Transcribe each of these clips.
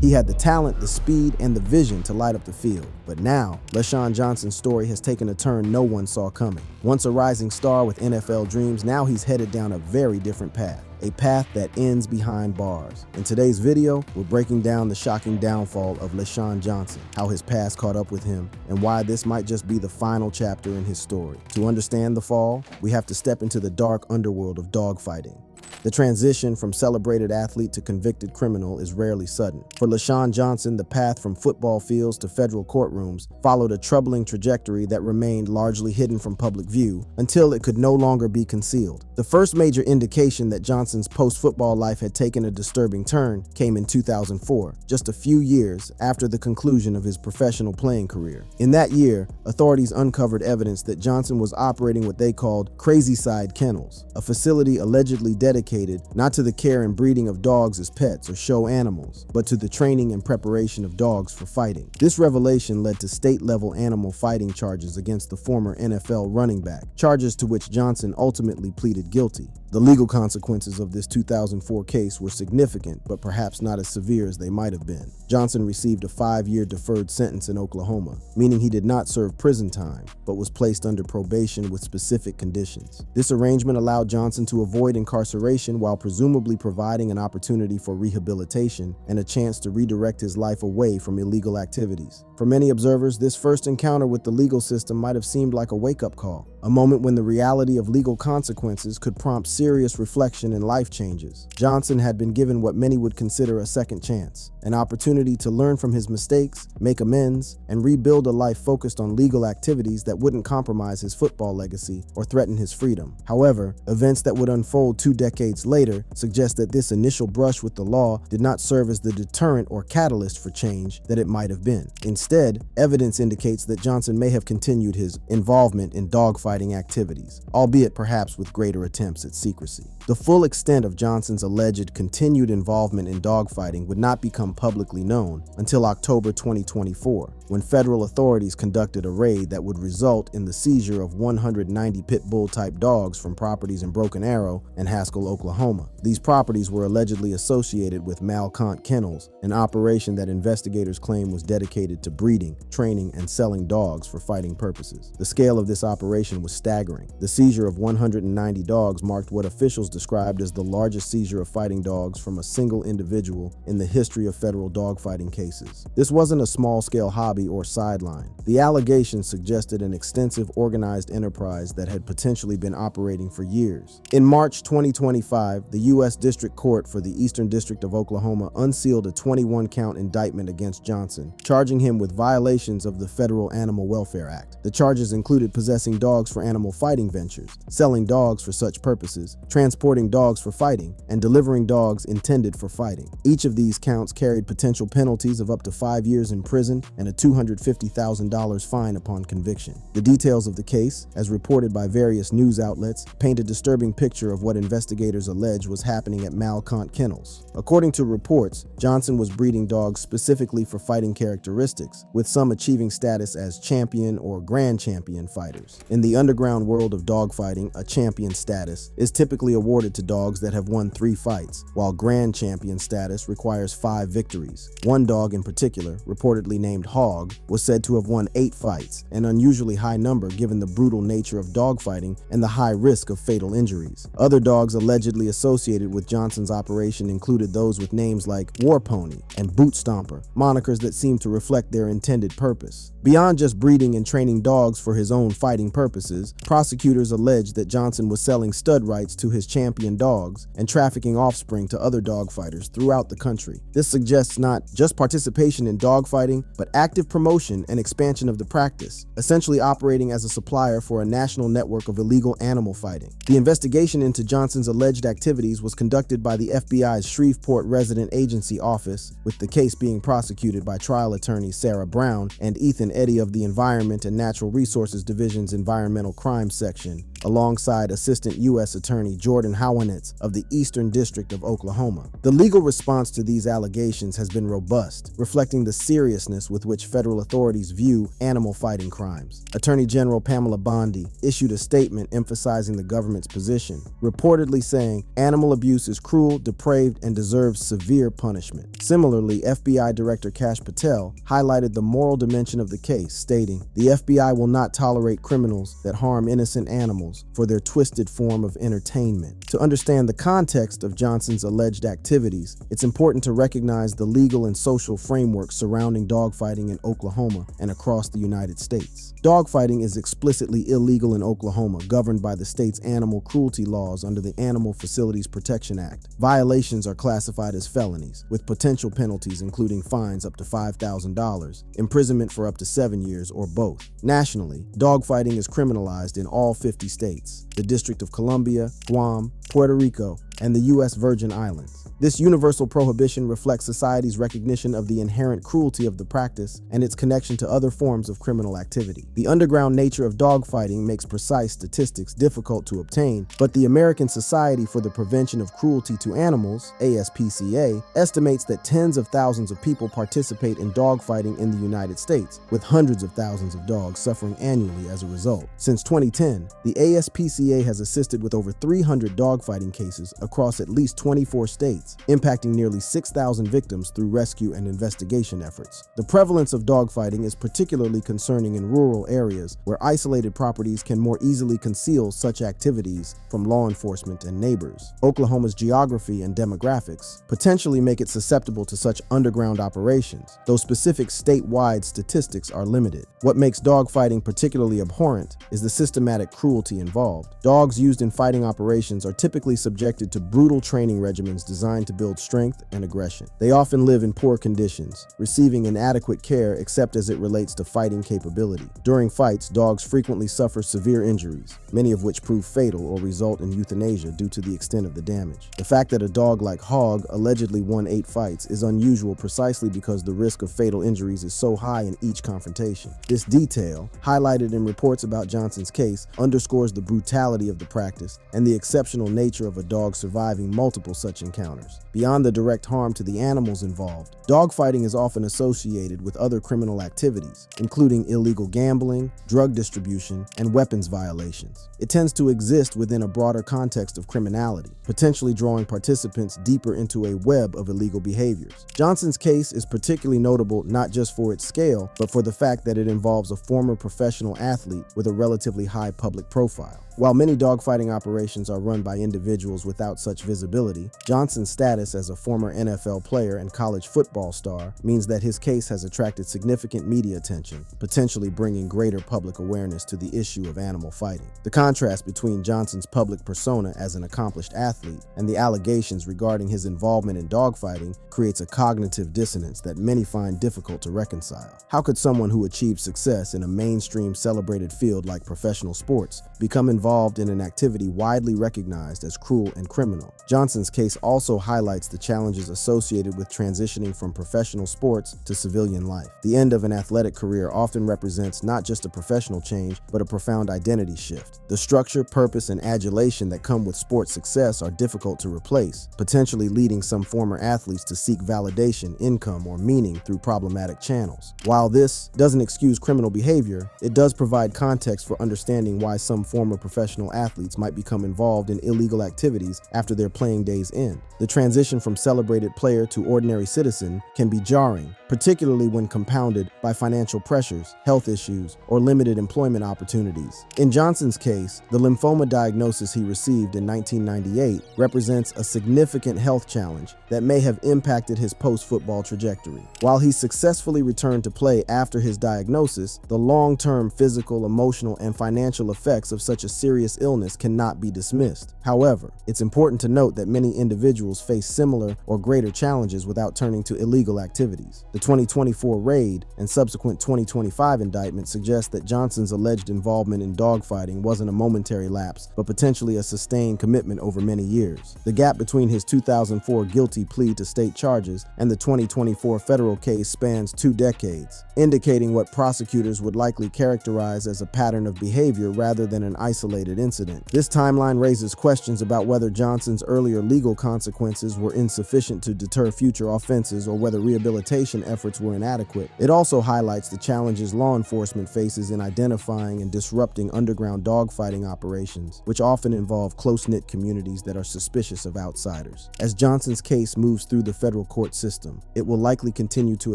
He had the talent, the speed, and the vision to light up the field. But now, Leshon Johnson's story has taken a turn no one saw coming. Once a rising star with NFL dreams, now he's headed down a very different path. A path that ends behind bars. In today's video, we're breaking down the shocking downfall of Leshon Johnson, how his past caught up with him, and why this might just be the final chapter in his story. To understand the fall, we have to step into the dark underworld of dogfighting. The transition from celebrated athlete to convicted criminal is rarely sudden. For Leshon Johnson, the path from football fields to federal courtrooms followed a troubling trajectory that remained largely hidden from public view until it could no longer be concealed. The first major indication that Johnson's post-football life had taken a disturbing turn came in 2004, just a few years after the conclusion of his professional playing career. In that year, authorities uncovered evidence that Johnson was operating what they called crazy side kennels, a facility allegedly dedicated not to the care and breeding of dogs as pets or show animals, but to the training and preparation of dogs for fighting. This revelation led to state-level animal fighting charges against the former NFL running back, charges to which Johnson ultimately pleaded guilty. The legal consequences of this 2004 case were significant, but perhaps not as severe as they might have been. Johnson received a 5-year deferred sentence in Oklahoma, meaning he did not serve prison time, but was placed under probation with specific conditions. This arrangement allowed Johnson to avoid incarceration while presumably providing an opportunity for rehabilitation and a chance to redirect his life away from illegal activities. For many observers, this first encounter with the legal system might have seemed like a wake-up call, a moment when the reality of legal consequences could prompt serious reflection and life changes. Johnson had been given what many would consider a second chance, an opportunity to learn from his mistakes, make amends, and rebuild a life focused on legal activities that wouldn't compromise his football legacy or threaten his freedom. However, events that would unfold 2 decades later suggest that this initial brush with the law did not serve as the deterrent or catalyst for change that it might have been. Instead, evidence indicates that Johnson may have continued his involvement in dogfighting activities, albeit perhaps with greater attempts at secrecy. The full extent of Johnson's alleged continued involvement in dogfighting would not become publicly known until October 2024, when federal authorities conducted a raid that would result in the seizure of 190 pit bull-type dogs from properties in Broken Arrow and Haskell, Oklahoma. These properties were allegedly associated with Malcont Kennels, an operation that investigators claim was dedicated to breeding, training, and selling dogs for fighting purposes. The scale of this operation was staggering. The seizure of 190 dogs marked what officials described as the largest seizure of fighting dogs from a single individual in the history of federal dogfighting cases. This wasn't a small-scale hobby or sideline. The allegations suggested an extensive organized enterprise that had potentially been operating for years. In March 2025, the U.S. District Court for the Eastern District of Oklahoma unsealed a 21-count indictment against Johnson, charging him with violations of the Federal Animal Welfare Act. The charges included possessing dogs for animal fighting ventures, selling dogs for such purposes, transporting dogs for fighting, and delivering dogs intended for fighting. Each of these counts carried potential penalties of up to 5 years in prison and a $250,000 fine upon conviction. The details of the case, as reported by various news outlets, paint a disturbing picture of what investigators allege was happening at Malcont Kennels. According to reports, Johnson was breeding dogs specifically for fighting characteristics, with some achieving status as champion or grand champion fighters. In the underground world of dogfighting, a champion status is typically awarded to dogs that have won 3 fights, while grand champion status requires 5 victories. One dog in particular, reportedly named Hog, was said to have won 8 fights, an unusually high number given the brutal nature of dogfighting and the high risk of fatal injuries. Other dogs allegedly associated with Johnson's operation included those with names like War Pony and Boot Stomper, monikers that seemed to reflect their intended purpose. Beyond just breeding and training dogs for his own fighting purposes, prosecutors alleged that Johnson was selling stud rights to his champion dogs and trafficking offspring to other dogfighters throughout the country. This suggests not just participation in dogfighting, but active promotion and expansion of the practice, essentially operating as a supplier for a national network of illegal animal fighting. The investigation into Johnson's alleged activities was conducted by the FBI's Shreveport Resident Agency Office, with the case being prosecuted by trial attorneys Sarah Brown and Ethan Eddy of the Environment and Natural Resources Division's Environmental Crime Section, alongside Assistant U.S. Attorney Jordan Howanitz of the Eastern District of Oklahoma. The legal response to these allegations has been robust, reflecting the seriousness with which federal authorities view animal fighting crimes. Attorney General Pamela Bondi issued a statement emphasizing the government's position, reportedly saying animal abuse is cruel, depraved, and deserves severe punishment. Similarly, FBI Director Kash Patel highlighted the moral dimension of the case, stating, "The FBI will not tolerate criminals that harm innocent animals for their twisted form of entertainment." To understand the context of Johnson's alleged activities, it's important to recognize the legal and social framework surrounding dogfighting in Oklahoma and across the United States. Dogfighting is explicitly illegal in Oklahoma, governed by the state's animal cruelty laws under the Animal Facilities Protection Act. Violations are classified as felonies, with potential penalties including fines up to $5,000, imprisonment for up to 7 years, or both. Nationally, dogfighting is criminalized in all 50 states, the District of Columbia, Guam, Puerto Rico, and the U.S. Virgin Islands. This universal prohibition reflects society's recognition of the inherent cruelty of the practice and its connection to other forms of criminal activity. The underground nature of dogfighting makes precise statistics difficult to obtain, but the American Society for the Prevention of Cruelty to Animals, ASPCA, estimates that tens of thousands of people participate in dogfighting in the United States, with hundreds of thousands of dogs suffering annually as a result. Since 2010, the ASPCA has assisted with over 300 dogfighting cases across at least 24 states, impacting nearly 6,000 victims through rescue and investigation efforts. The prevalence of dogfighting is particularly concerning in rural areas where isolated properties can more easily conceal such activities from law enforcement and neighbors. Oklahoma's geography and demographics potentially make it susceptible to such underground operations, though specific statewide statistics are limited. What makes dogfighting particularly abhorrent is the systematic cruelty involved. Dogs used in fighting operations are typically subjected to brutal training regimens designed to build strength and aggression. They often live in poor conditions, receiving inadequate care except as it relates to fighting capability. During fights, dogs frequently suffer severe injuries, many of which prove fatal or result in euthanasia due to the extent of the damage. The fact that a dog like Hog allegedly won 8 fights is unusual precisely because the risk of fatal injuries is so high in each confrontation. This detail, highlighted in reports about Johnson's case, underscores the brutality of the practice and the exceptional nature of a dog surviving multiple such encounters. Beyond the direct harm to the animals involved, dogfighting is often associated with other criminal activities, including illegal gambling, drug distribution, and weapons violations. It tends to exist within a broader context of criminality, potentially drawing participants deeper into a web of illegal behaviors. Johnson's case is particularly notable not just for its scale, but for the fact that it involves a former professional athlete with a relatively high public profile. While many dogfighting operations are run by individuals without such visibility, Johnson's status as a former NFL player and college football star means that his case has attracted significant media attention, potentially bringing greater public awareness to the issue of animal fighting. The contrast between Johnson's public persona as an accomplished athlete and the allegations regarding his involvement in dogfighting creates a cognitive dissonance that many find difficult to reconcile. How could someone who achieved success in a mainstream celebrated field like professional sports become involved in an activity widely recognized as cruel and criminal? Johnson's case also highlights the challenges associated with transitioning from professional sports to civilian life. The end of an athletic career often represents not just a professional change, but a profound identity shift. The structure, purpose, and adulation that come with sports success are difficult to replace, potentially leading some former athletes to seek validation, income, or meaning through problematic channels. While this doesn't excuse criminal behavior, it does provide context for understanding why some former professional athletes might become involved in illegal activities after their playing days end. The transition from celebrated player to ordinary citizen can be jarring, particularly when compounded by financial pressures, health issues, or limited employment opportunities. In Johnson's case, the lymphoma diagnosis he received in 1998 represents a significant health challenge that may have impacted his post-football trajectory. While he successfully returned to play after his diagnosis, the long-term physical, emotional, and financial effects of such a serious illness cannot be dismissed. However, it's important to note that many individuals face similar or greater challenges without turning to illegal activities. The The 2024 raid and subsequent 2025 indictment suggest that Johnson's alleged involvement in dogfighting wasn't a momentary lapse, but potentially a sustained commitment over many years. The gap between his 2004 guilty plea to state charges and the 2024 federal case spans 2 decades, indicating what prosecutors would likely characterize as a pattern of behavior rather than an isolated incident. This timeline raises questions about whether Johnson's earlier legal consequences were insufficient to deter future offenses or whether rehabilitation efforts were inadequate. It also highlights the challenges law enforcement faces in identifying and disrupting underground dogfighting operations, which often involve close-knit communities that are suspicious of outsiders. As Johnson's case moves through the federal court system, it will likely continue to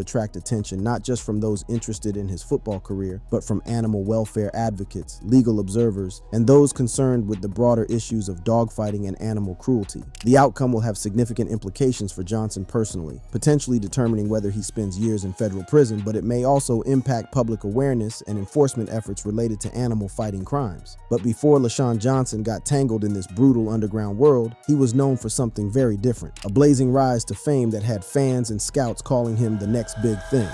attract attention not just from those interested in his football career, but from animal welfare advocates, legal observers, and those concerned with the broader issues of dogfighting and animal cruelty. The outcome will have significant implications for Johnson personally, potentially determining whether he spends years in federal prison, but it may also impact public awareness and enforcement efforts related to animal fighting crimes. But before Leshon Johnson got tangled in this brutal underground world, he was known for something very different, a blazing rise to fame that had fans and scouts calling him the next big thing.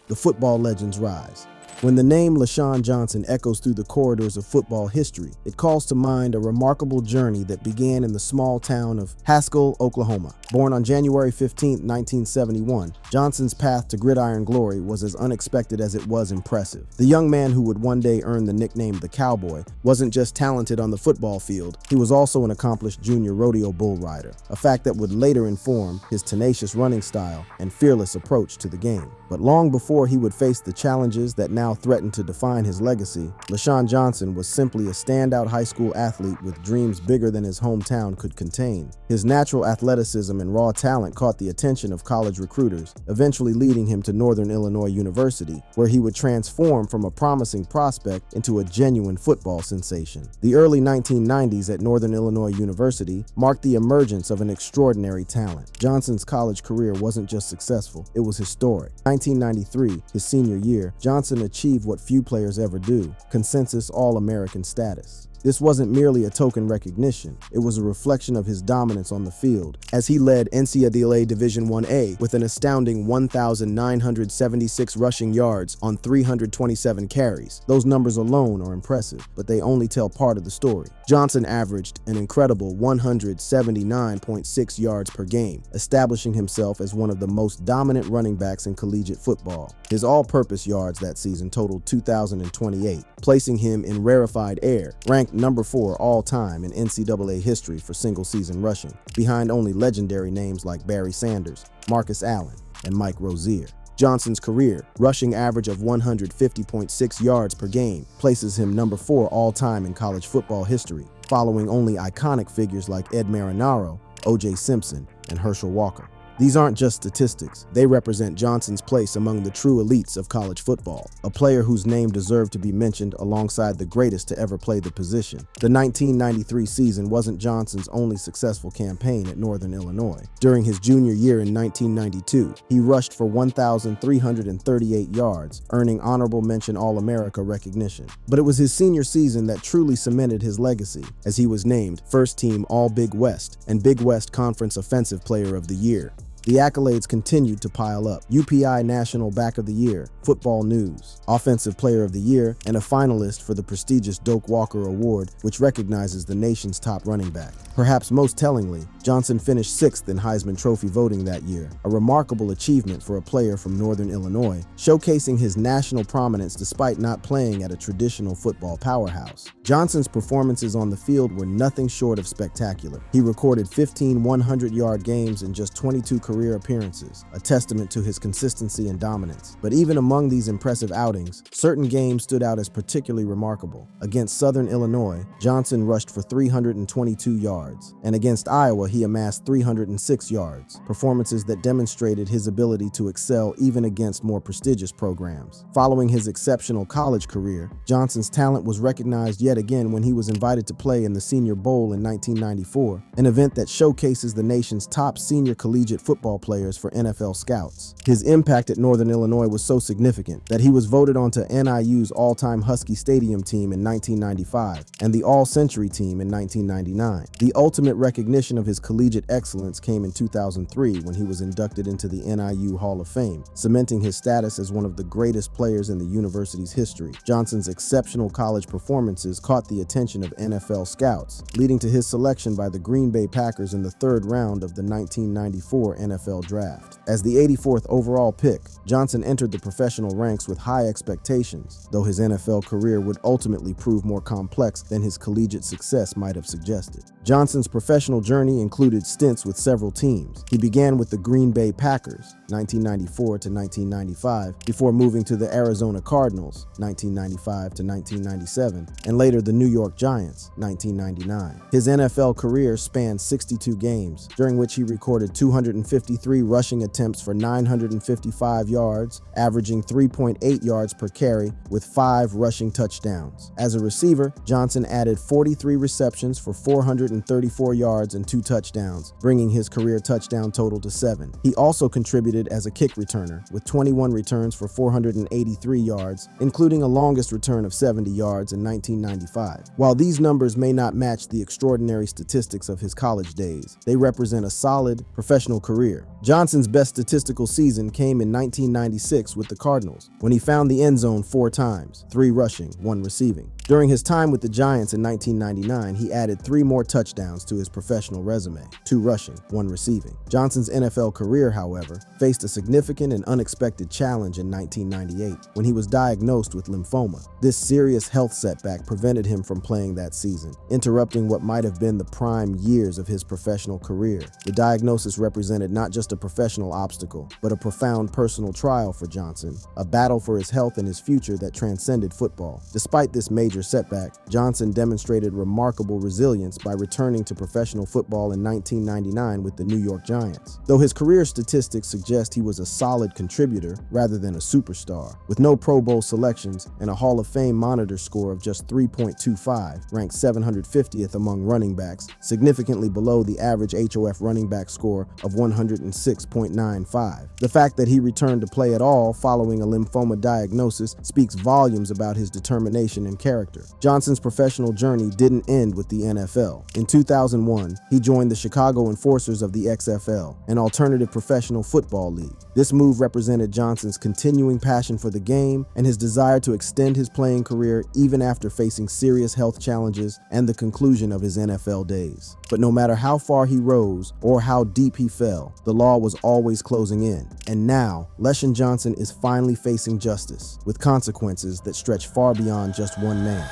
The football legend's rise. When the name Leshon Johnson echoes through the corridors of football history, it calls to mind a remarkable journey that began in the small town of Haskell, Oklahoma. Born on January 15, 1971, Johnson's path to gridiron glory was as unexpected as it was impressive. The young man who would one day earn the nickname the Cowboy wasn't just talented on the football field, he was also an accomplished junior rodeo bull rider, a fact that would later inform his tenacious running style and fearless approach to the game. But long before he would face the challenges that now threatened to define his legacy, Leshon Johnson was simply a standout high school athlete with dreams bigger than his hometown could contain. His natural athleticism and raw talent caught the attention of college recruiters, eventually leading him to Northern Illinois University, where he would transform from a promising prospect into a genuine football sensation. The early 1990s at Northern Illinois University marked the emergence of an extraordinary talent. Johnson's college career wasn't just successful, it was historic. 1993, his senior year, Johnson achieved what few players ever do: consensus All-American status. This wasn't merely a token recognition, it was a reflection of his dominance on the field, as he led NCAA Division I-A with an astounding 1,976 rushing yards on 327 carries. Those numbers alone are impressive, but they only tell part of the story. Johnson averaged an incredible 179.6 yards per game, establishing himself as one of the most dominant running backs in collegiate football. His all-purpose yards that season totaled 2,028, placing him in rarefied air, ranked number 4 all-time in NCAA history for single-season rushing, behind only legendary names like Barry Sanders, Marcus Allen, and Mike Rozier. Johnson's career rushing average of 150.6 yards per game places him number 4 all-time in college football history, following only iconic figures like Ed Marinaro, O.J. Simpson, and Herschel Walker. These aren't just statistics, they represent Johnson's place among the true elites of college football, a player whose name deserved to be mentioned alongside the greatest to ever play the position. The 1993 season wasn't Johnson's only successful campaign at Northern Illinois. During his junior year in 1992, he rushed for 1,338 yards, earning honorable mention All-America recognition. But it was his senior season that truly cemented his legacy, as he was named First Team All-Big West and Big West Conference Offensive Player of the Year. The accolades continued to pile up: UPI National Back of the Year, Football News, Offensive Player of the Year, and a finalist for the prestigious Doak Walker Award, which recognizes the nation's top running back. Perhaps most tellingly, Johnson finished 6th in Heisman Trophy voting that year, a remarkable achievement for a player from Northern Illinois, showcasing his national prominence despite not playing at a traditional football powerhouse. Johnson's performances on the field were nothing short of spectacular. He recorded 15 100-yard games in just 22 career appearances, a testament to his consistency and dominance. But even among these impressive outings, certain games stood out as particularly remarkable. Against Southern Illinois, Johnson rushed for 322 yards, and against Iowa, he amassed 306 yards, performances that demonstrated his ability to excel even against more prestigious programs. Following his exceptional college career, Johnson's talent was recognized yet again when he was invited to play in the Senior Bowl in 1994, an event that showcases the nation's top senior collegiate football football players for NFL scouts. His impact at Northern Illinois was so significant that he was voted onto NIU's all-time Husky Stadium team in 1995 and the All-Century team in 1999. The ultimate recognition of his collegiate excellence came in 2003 when he was inducted into the NIU Hall of Fame, cementing his status as one of the greatest players in the university's history. Johnson's exceptional college performances caught the attention of NFL scouts, leading to his selection by the Green Bay Packers in the third round of the 1994 NFL Draft. As the 84th overall pick, Johnson entered the professional ranks with high expectations, though his NFL career would ultimately prove more complex than his collegiate success might have suggested. Johnson's professional journey included stints with several teams. He began with the Green Bay Packers, 1994 to 1995, before moving to the Arizona Cardinals, 1995 to 1997, and later the New York Giants, 1999. His NFL career spanned 62 games, during which he recorded 253 rushing attempts for 955 yards, averaging 3.8 yards per carry, with 5 rushing touchdowns. As a receiver, Johnson added 43 receptions for 434 yards and 2 touchdowns, bringing his career touchdown total to 7. He also contributed as a kick returner, with 21 returns for 483 yards, including a longest return of 70 yards in 1995. While these numbers may not match the extraordinary statistics of his college days, they represent a solid professional career. Johnson's best statistical season came in 1996 with the Cardinals, when he found the end zone 4 times, 3 rushing, 1 receiving. During his time with the Giants in 1999, he added 3 more touchdowns to his professional resume, 2 rushing, 1 receiving. Johnson's NFL career, however, faced a significant and unexpected challenge in 1998 when he was diagnosed with lymphoma. This serious health setback prevented him from playing that season, interrupting what might have been the prime years of his professional career. The diagnosis represented not just a professional obstacle, but a profound personal trial for Johnson, a battle for his health and his future that transcended football. Despite this major setback, Johnson demonstrated remarkable resilience by returning to professional football in 1999 with the New York Giants. Though his career statistics suggest he was a solid contributor rather than a superstar, with no Pro Bowl selections and a Hall of Fame monitor score of just 3.25, ranked 750th among running backs, significantly below the average HOF running back score of 106.95. The fact that he returned to play at all following a lymphoma diagnosis speaks volumes about his determination and character. Johnson's professional journey didn't end with the NFL. In 2001, he joined the Chicago Enforcers of the XFL, an alternative professional football league. This move represented Johnson's continuing passion for the game and his desire to extend his playing career even after facing serious health challenges and the conclusion of his NFL days. But no matter how far he rose or how deep he fell, the law was always closing in. And now, Leshon Johnson is finally facing justice, with consequences that stretch far beyond just one man.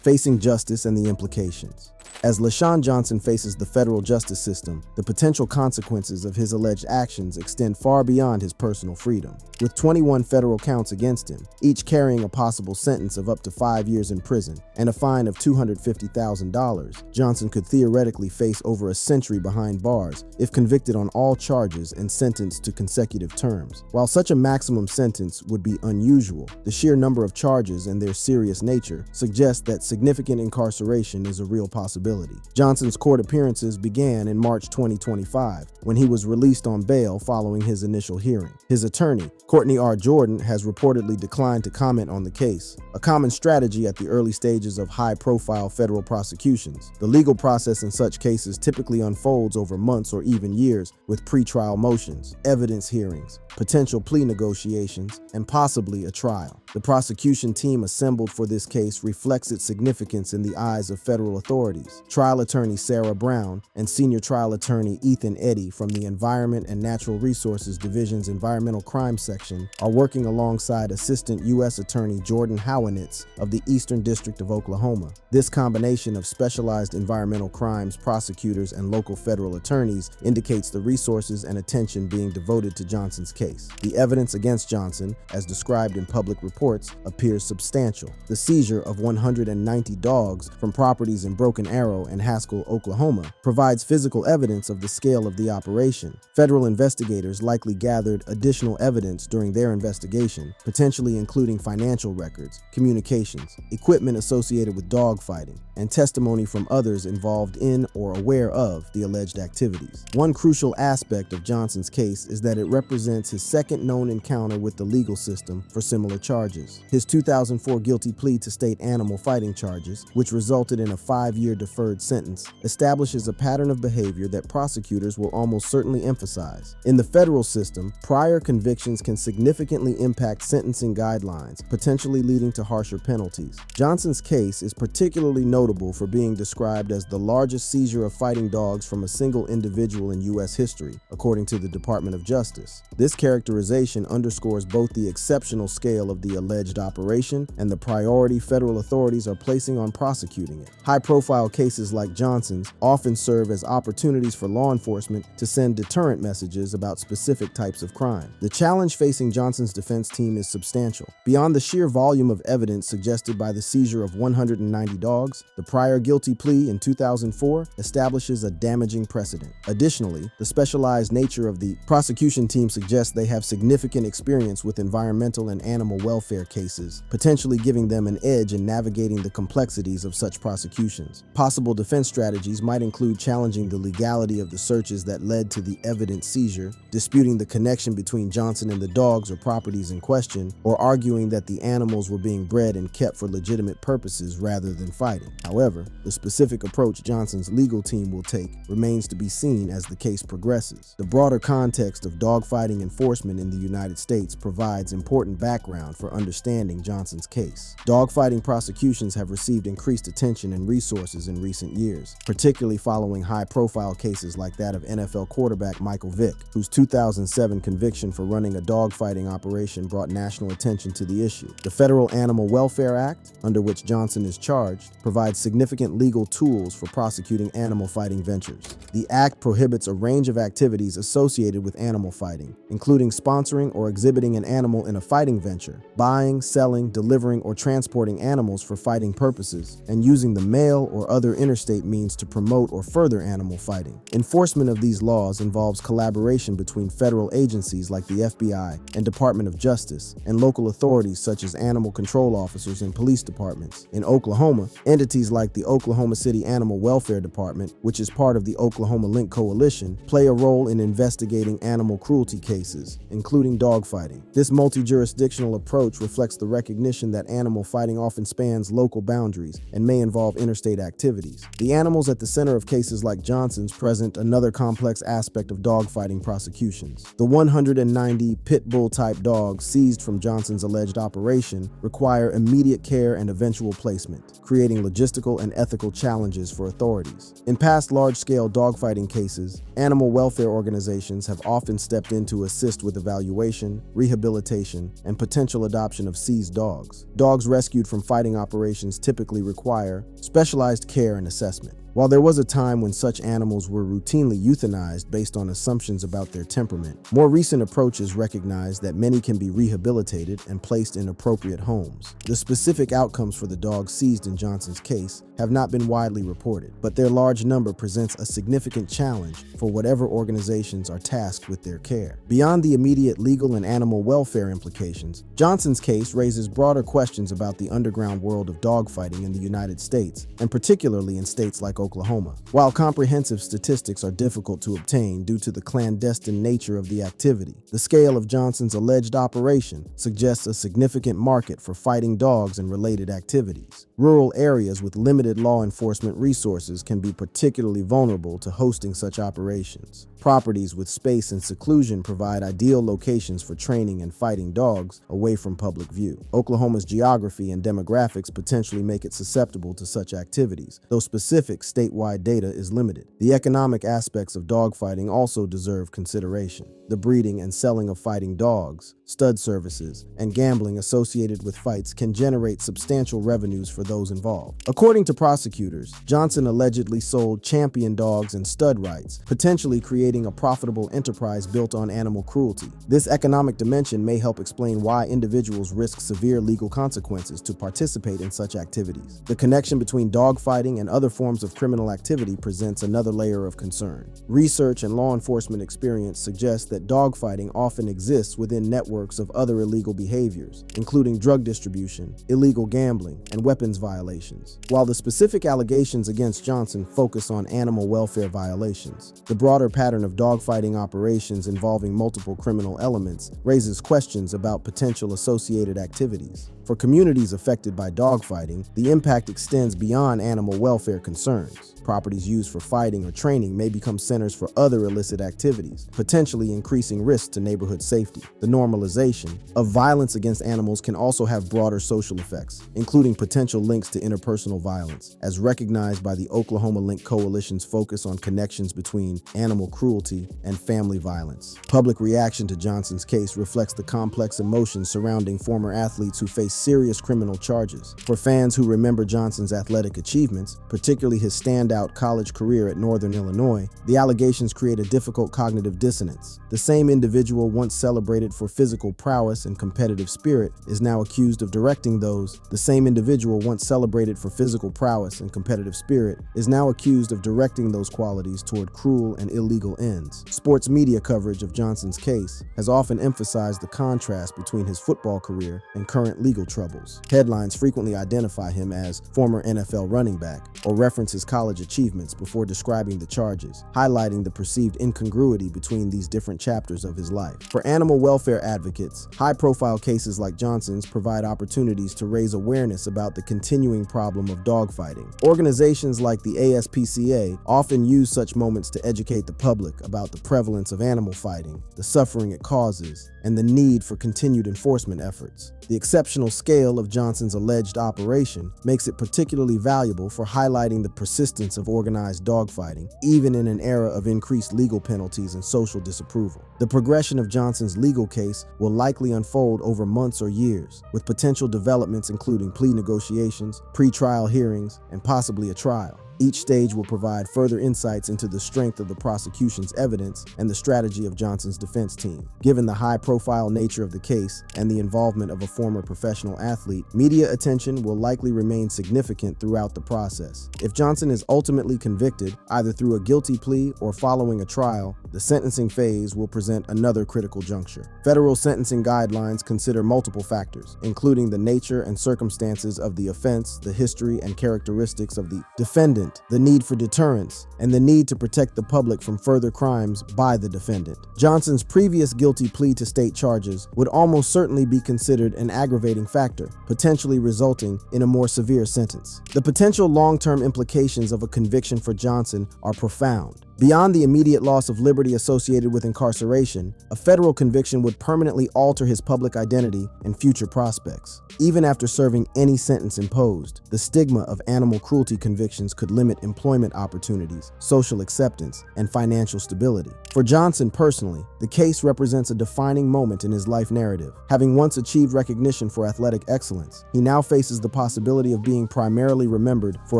Facing justice and the implications. As Leshon Johnson faces the federal justice system, the potential consequences of his alleged actions extend far beyond his personal freedom. With 21 federal counts against him, each carrying a possible sentence of up to 5 years in prison and a fine of $250,000, Johnson could theoretically face over a century behind bars if convicted on all charges and sentenced to consecutive terms. While such a maximum sentence would be unusual, the sheer number of charges and their serious nature suggest that significant incarceration is a real possibility. Johnson's court appearances began in March 2025, when he was released on bail following his initial hearing. His attorney, Courtney R. Jordan, has reportedly declined to comment on the case, a common strategy at the early stages of high-profile federal prosecutions. The legal process in such cases typically unfolds over months or even years, with pretrial motions, evidence hearings, potential plea negotiations, and possibly a trial. The prosecution team assembled for this case reflects its significance in the eyes of federal authorities. Trial attorney Sarah Brown and senior trial attorney Ethan Eddy from the Environment and Natural Resources Division's Environmental Crime Section are working alongside Assistant U.S. Attorney Jordan Howanitz of the Eastern District of Oklahoma. This combination of specialized environmental crimes prosecutors and local federal attorneys indicates the resources and attention being devoted to Johnson's case. The evidence against Johnson, as described in public reports, reports appears substantial. The seizure of 190 dogs from properties in Broken Arrow and Haskell, Oklahoma, provides physical evidence of the scale of the operation. Federal investigators likely gathered additional evidence during their investigation, potentially including financial records, communications, equipment associated with dogfighting, and testimony from others involved in or aware of the alleged activities. One crucial aspect of Johnson's case is that it represents his second known encounter with the legal system for similar charges. His 2004 guilty plea to state animal fighting charges, which resulted in a 5-year deferred sentence, establishes a pattern of behavior that prosecutors will almost certainly emphasize. In the federal system, prior convictions can significantly impact sentencing guidelines, potentially leading to harsher penalties. Johnson's case is particularly notable for being described as the largest seizure of fighting dogs from a single individual in U.S. history, according to the Department of Justice. This characterization underscores both the exceptional scale of the alleged operation and the priority federal authorities are placing on prosecuting it. High-profile cases like Johnson's often serve as opportunities for law enforcement to send deterrent messages about specific types of crime. The challenge facing Johnson's defense team is substantial. Beyond the sheer volume of evidence suggested by the seizure of 190 dogs, the prior guilty plea in 2004 establishes a damaging precedent. Additionally, the specialized nature of the prosecution team suggests they have significant experience with environmental and animal welfare cases, potentially giving them an edge in navigating the complexities of such prosecutions. Possible defense strategies might include challenging the legality of the searches that led to the evident seizure, disputing the connection between Johnson and the dogs or properties in question, or arguing that the animals were being bred and kept for legitimate purposes rather than fighting. However, the specific approach Johnson's legal team will take remains to be seen as the case progresses. The broader context of dogfighting enforcement in the United States provides important background for understanding Johnson's case. Dogfighting prosecutions have received increased attention and resources in recent years, particularly following high-profile cases like that of NFL quarterback Michael Vick, whose 2007 conviction for running a dogfighting operation brought national attention to the issue. The Federal Animal Welfare Act, under which Johnson is charged, provides significant legal tools for prosecuting animal fighting ventures. The act prohibits a range of activities associated with animal fighting, including sponsoring or exhibiting an animal in a fighting venture, buying, selling, delivering, or transporting animals for fighting purposes, and using the mail or other interstate means to promote or further animal fighting. Enforcement of these laws involves collaboration between federal agencies like the FBI and Department of Justice and local authorities such as animal control officers and police departments. In Oklahoma, entities like the Oklahoma City Animal Welfare Department, which is part of the Oklahoma Link Coalition, play a role in investigating animal cruelty cases, including dogfighting. This multi-jurisdictional approach reflects the recognition that animal fighting often spans local boundaries and may involve interstate activities. The animals at the center of cases like Johnson's present another complex aspect of dogfighting prosecutions. The 190 pit bull-type dogs seized from Johnson's alleged operation require immediate care and eventual placement, creating logistical and ethical challenges for authorities. In past large-scale dogfighting cases, animal welfare organizations have often stepped in to assist with evaluation, rehabilitation, and potential adoption of seized dogs. Dogs rescued from fighting operations typically require specialized care and assessment. While there was a time when such animals were routinely euthanized based on assumptions about their temperament, more recent approaches recognize that many can be rehabilitated and placed in appropriate homes. The specific outcomes for the dogs seized in Johnson's case have not been widely reported, but their large number presents a significant challenge for whatever organizations are tasked with their care. Beyond the immediate legal and animal welfare implications, Johnson's case raises broader questions about the underground world of dogfighting in the United States, and particularly in states like Oklahoma. While comprehensive statistics are difficult to obtain due to the clandestine nature of the activity, the scale of Johnson's alleged operation suggests a significant market for fighting dogs and related activities. Rural areas with limited law enforcement resources can be particularly vulnerable to hosting such operations. Properties with space and seclusion provide ideal locations for training and fighting dogs away from public view. Oklahoma's geography and demographics potentially make it susceptible to such activities, though specific statewide data is limited. The economic aspects of dogfighting also deserve consideration. The breeding and selling of fighting dogs, stud services, and gambling associated with fights can generate substantial revenues for those involved. According to prosecutors, Johnson allegedly sold champion dogs and stud rights, potentially creating a profitable enterprise built on animal cruelty. This economic dimension may help explain why individuals risk severe legal consequences to participate in such activities. The connection between dogfighting and other forms of criminal activity presents another layer of concern. Research and law enforcement experience suggests that dogfighting often exists within networks of other illegal behaviors, including drug distribution, illegal gambling, and weapons violations. While the specific allegations against Johnson focus on animal welfare violations, the broader pattern of dogfighting operations involving multiple criminal elements raises questions about potential associated activities. For communities affected by dogfighting, the impact extends beyond animal welfare concerns. Properties used for fighting or training may become centers for other illicit activities, potentially increasing risk to neighborhood safety. The normalization of violence against animals can also have broader social effects, including potential links to interpersonal violence, as recognized by the Oklahoma Link Coalition's focus on connections between animal cruelty and family violence. Public reaction to Johnson's case reflects the complex emotions surrounding former athletes who face serious criminal charges. For fans who remember Johnson's athletic achievements, particularly his standout college career at Northern Illinois, the allegations create a difficult cognitive dissonance. The same individual once celebrated for physical prowess and competitive spirit is now accused of directing those. The same individual once celebrated for physical prowess and competitive spirit is now accused of directing those qualities toward cruel and illegal ends. Sports media coverage of Johnson's case has often emphasized the contrast between his football career and current legal troubles. Headlines frequently identify him as former NFL running back or reference his college achievements before describing the charges, highlighting the perceived incongruity between these different chapters of his life. For animal welfare advocates, high-profile cases like Johnson's provide opportunities to raise awareness about the continuing problem of dogfighting. Organizations like the ASPCA often use such moments to educate the public about the prevalence of animal fighting, the suffering it causes, and the need for continued enforcement efforts. The exceptional scale of Johnson's alleged operation makes it particularly valuable for highlighting the persistence of organized dogfighting, even in an era of increased legal penalties and social disapproval. The progression of Johnson's legal case will likely unfold over months or years, with potential developments including plea negotiations, pre-trial hearings, and possibly a trial. Each stage will provide further insights into the strength of the prosecution's evidence and the strategy of Johnson's defense team. Given the high-profile nature of the case and the involvement of a former professional athlete, media attention will likely remain significant throughout the process. If Johnson is ultimately convicted, either through a guilty plea or following a trial, the sentencing phase will present another critical juncture. Federal sentencing guidelines consider multiple factors, including the nature and circumstances of the offense, the history and characteristics of the defendant, the need for deterrence, and the need to protect the public from further crimes by the defendant. Johnson's previous guilty plea to state charges would almost certainly be considered an aggravating factor, potentially resulting in a more severe sentence. The potential long-term implications of a conviction for Johnson are profound. Beyond the immediate loss of liberty associated with incarceration, a federal conviction would permanently alter his public identity and future prospects. Even after serving any sentence imposed, the stigma of animal cruelty convictions could limit employment opportunities, social acceptance, and financial stability. For Johnson personally, the case represents a defining moment in his life narrative. Having once achieved recognition for athletic excellence, he now faces the possibility of being primarily remembered for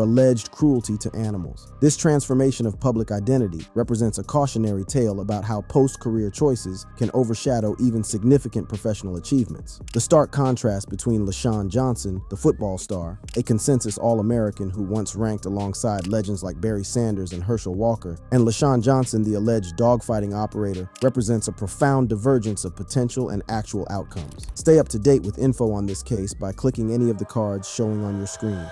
alleged cruelty to animals. This transformation of public identity represents a cautionary tale about how post-career choices can overshadow even significant professional achievements. The stark contrast between Leshon Johnson, the football star, a consensus All-American who once ranked alongside legends like Barry Sanders and Herschel Walker, and Leshon Johnson, the alleged dogfighting operator, represents a profound divergence of potential and actual outcomes. Stay up to date with info on this case by clicking any of the cards showing on your screen.